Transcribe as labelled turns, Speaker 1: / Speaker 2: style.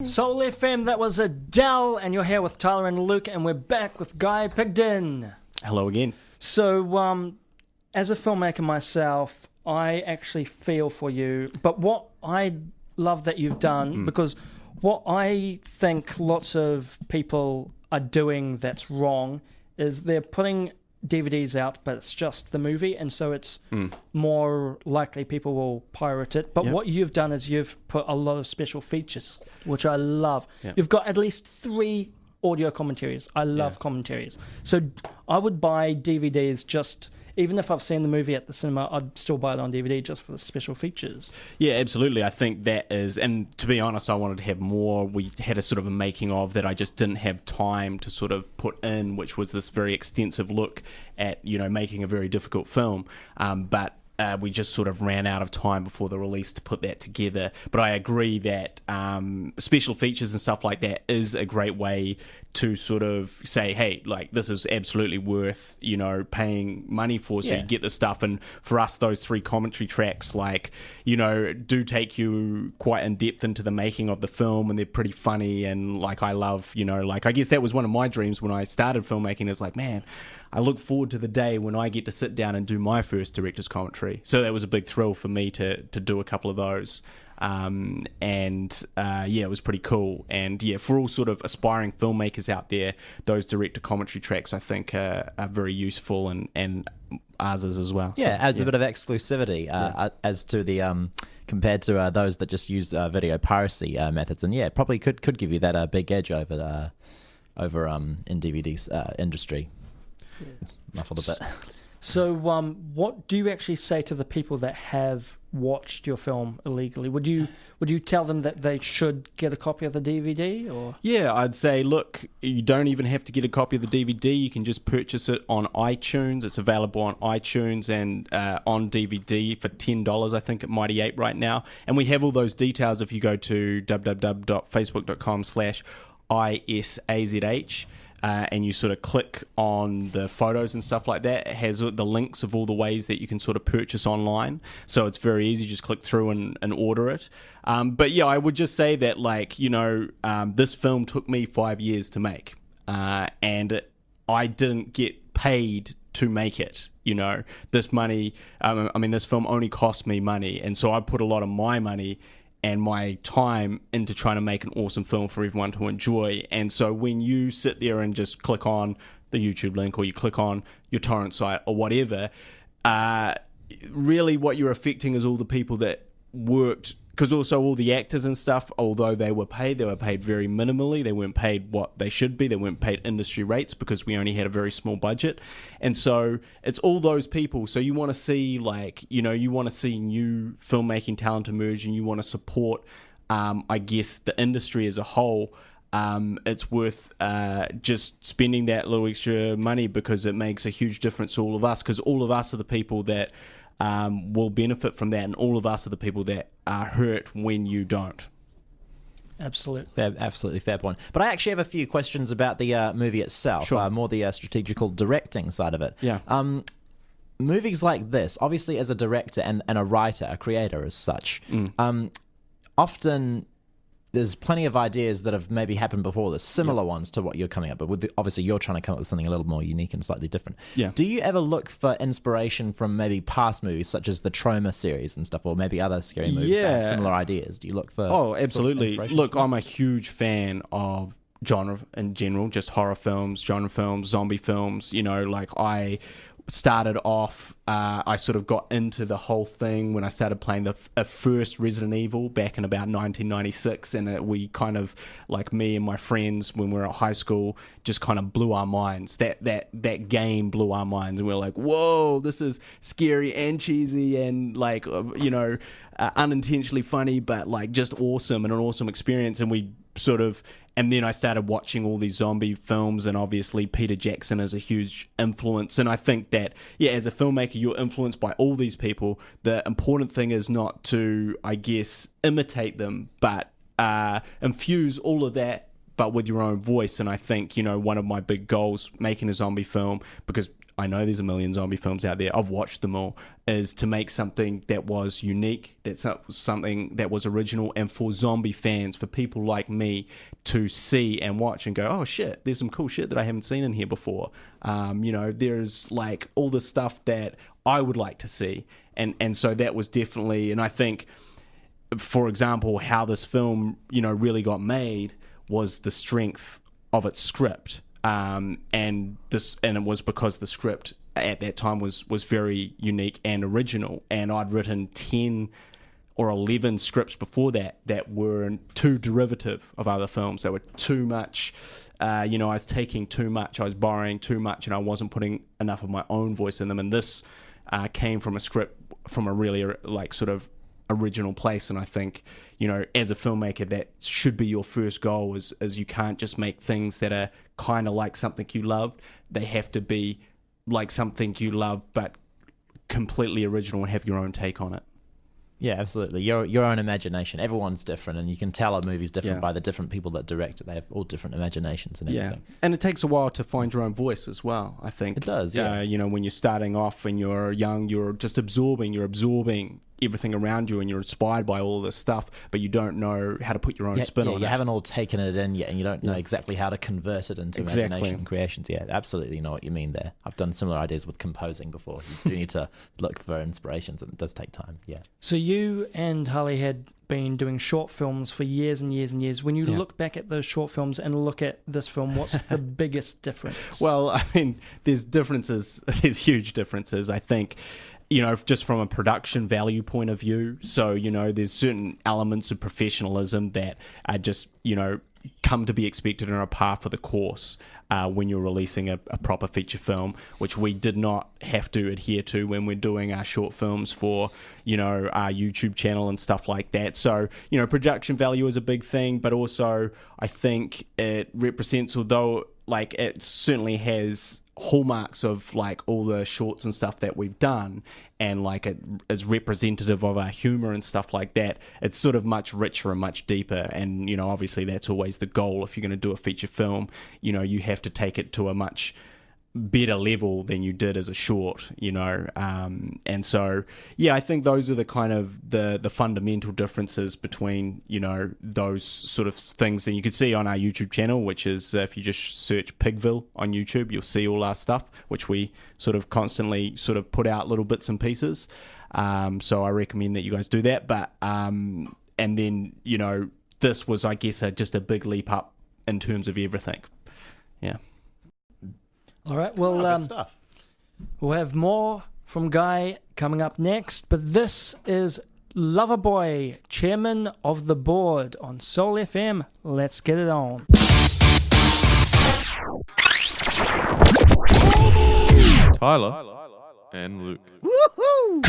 Speaker 1: Soul FM, that was Adele, and you're here with Tylor and Luke, and we're back with Guy Pigden.
Speaker 2: Hello again.
Speaker 1: So, as a filmmaker myself, I actually feel for you. But what I love that you've done, because what I think lots of people are doing that's wrong is they're putting DVDs out, but it's just the movie, and so it's more likely people will pirate it. But what you've done is you've put a lot of special features, which I love. You've got at least 3 audio commentaries. I love commentaries. So I would buy DVDs just... Even if I've seen the movie at the cinema, I'd still buy it on DVD just for the special features.
Speaker 2: Yeah, absolutely. I think that is, and to be honest, I wanted to have more. We had a sort of a making of that I just didn't have time to sort of put in, which was this very extensive look at, making a very difficult film. But we just sort of ran out of time before the release to put that together. But I agree that special features and stuff like that is a great way to sort of say, hey, like, this is absolutely worth, paying money for, so you get the stuff. And for us, those 3 commentary tracks, like, do take you quite in depth into the making of the film, and they're pretty funny. And like, I love, I guess that was one of my dreams when I started filmmaking, is like, man, I look forward to the day when I get to sit down and do my first director's commentary. So that was a big thrill for me to do a couple of those. It was pretty cool. And for all sort of aspiring filmmakers out there, those director commentary tracks, I think, are very useful, and ours is as well.
Speaker 3: Yeah, adds a bit of exclusivity as to the compared to those that just use video piracy methods. And probably could give you that big edge over in DVD's industry. Muffled a bit.
Speaker 1: So, what do you actually say to the people that have watched your film illegally? Would you tell them that they should get a copy of the DVD? Or
Speaker 2: I'd say, look, you don't even have to get a copy of the DVD. You can just purchase it on iTunes. It's available on iTunes and on DVD for $10, I think, at Mighty Ape right now. And we have all those details if you go to www.facebook.com/ISAZH. And you sort of click on the photos and stuff like that. It has the links of all the ways that you can sort of purchase online. So it's very easy. Just click through and order it. I would just say that, like, this film took me 5 years to make. And I didn't get paid to make it. This money, this film only cost me money. And so I put a lot of my money and my time into trying to make an awesome film for everyone to enjoy. And so when you sit there and just click on the YouTube link, or you click on your torrent site or whatever, really what you're affecting is all the people that worked, because also all the actors and stuff, although they were paid very minimally. They weren't paid what they should be. They weren't paid industry rates because we only had a very small budget. And so it's all those people. So you want to see, like, you want to see new filmmaking talent emerge, and you want to support, I guess, the industry as a whole. It's worth just spending that little extra money, because it makes a huge difference to all of us, because all of us are the people that will benefit from that, and all of us are the people that are hurt when you don't.
Speaker 1: Absolutely
Speaker 3: fair point. But I actually have a few questions about the movie itself.
Speaker 2: Sure.
Speaker 3: More the strategical directing side of it.
Speaker 2: Yeah.
Speaker 3: Movies like this, obviously, as a director and a writer, a creator as such, often there's plenty of ideas that have maybe happened before, the similar ones to what you're coming up with. Obviously, you're trying to come up with something a little more unique and slightly different.
Speaker 2: Yeah.
Speaker 3: Do you ever look for inspiration from maybe past movies, such as the Trauma series and stuff, or maybe other scary movies that have similar ideas? Do you look for...
Speaker 2: Oh, absolutely. Look, I'm
Speaker 3: from
Speaker 2: a huge fan of genre in general, just horror films, genre films, zombie films. I started off, I sort of got into the whole thing when I started playing the first Resident Evil back in about 1996, and we kind of, like, me and my friends when we were at high school, just kind of blew our minds. That game blew our minds, and we were like, whoa, this is scary and cheesy and, like, unintentionally funny, but, like, just awesome, and an awesome experience. And then I started watching all these zombie films, and obviously Peter Jackson is a huge influence. And I think that, as a filmmaker, you're influenced by all these people. The important thing is not to, I guess, imitate them, but infuse all of that, but with your own voice. And I think, one of my big goals making a zombie film, because I know there's a million zombie films out there, I've watched them all, is to make something that was unique, that's something that was original, and for zombie fans, for people like me to see and watch and go, oh shit, there's some cool shit that I haven't seen in here before. There's like all the stuff that I would like to see. And so that was definitely, and I think, for example, how this film, really got made was the strength of its script. And it was because the script at that time was very unique and original. And I'd written 10 or 11 scripts before that were too derivative of other films. They were too much. I was taking too much. I was borrowing too much, and I wasn't putting enough of my own voice in them. And this came from a script from a really sort of original place. And I think, as a filmmaker, that should be your first goal, is you can't just make things that are kind of like something you loved. They have to be like something you love, but completely original and have your own take on it.
Speaker 3: Yeah, absolutely. Your own imagination. Everyone's different, and you can tell a movie's different
Speaker 2: Yeah.
Speaker 3: by the different people that direct it. They have all different imaginations and everything.
Speaker 2: And it takes a while to find your own voice as well, I think.
Speaker 3: It does, yeah.
Speaker 2: When you're starting off and you're young, you're just absorbing everything around you, and you're inspired by all this stuff, but you don't know how to put your own spin on it.
Speaker 3: You haven't all taken it in yet, and you don't know exactly how to convert it into imagination and creations. Yeah, absolutely know what you mean there. I've done similar ideas with composing before. You do need to look for inspirations, and it does take time. Yeah.
Speaker 1: So you and Harley had been doing short films for years and years and years. When you look back at those short films and look at this film, what's the biggest difference?
Speaker 2: Well, I mean, there's differences. There's huge differences, I think. Just from a production value point of view. So, there's certain elements of professionalism that are just, come to be expected and are par for the course when you're releasing a proper feature film, which we did not have to adhere to when we're doing our short films for, our YouTube channel and stuff like that. So, production value is a big thing, but also I think it represents, although it certainly has hallmarks of all the shorts and stuff that we've done, and it is representative of our humor and stuff like that, it's sort of much richer and much deeper. And obviously that's always the goal. If you're going to do a feature film, you have to take it to a much better level than you did as a short, and so I think those are the kind of the fundamental differences between those sort of things. And you can see on our YouTube channel, which is if you just search Pigville on YouTube, you'll see all our stuff, which we sort of constantly sort of put out little bits and pieces. So I recommend that you guys do that. But and then this was, I guess, just a big leap up in terms of everything. Yeah.
Speaker 1: All right, well,
Speaker 3: good stuff.
Speaker 1: We'll have more from Guy coming up next, but this is Loverboy, Chairman of the Board on Soul FM. Let's get it on.
Speaker 4: Tylor and Luke. Woohoo!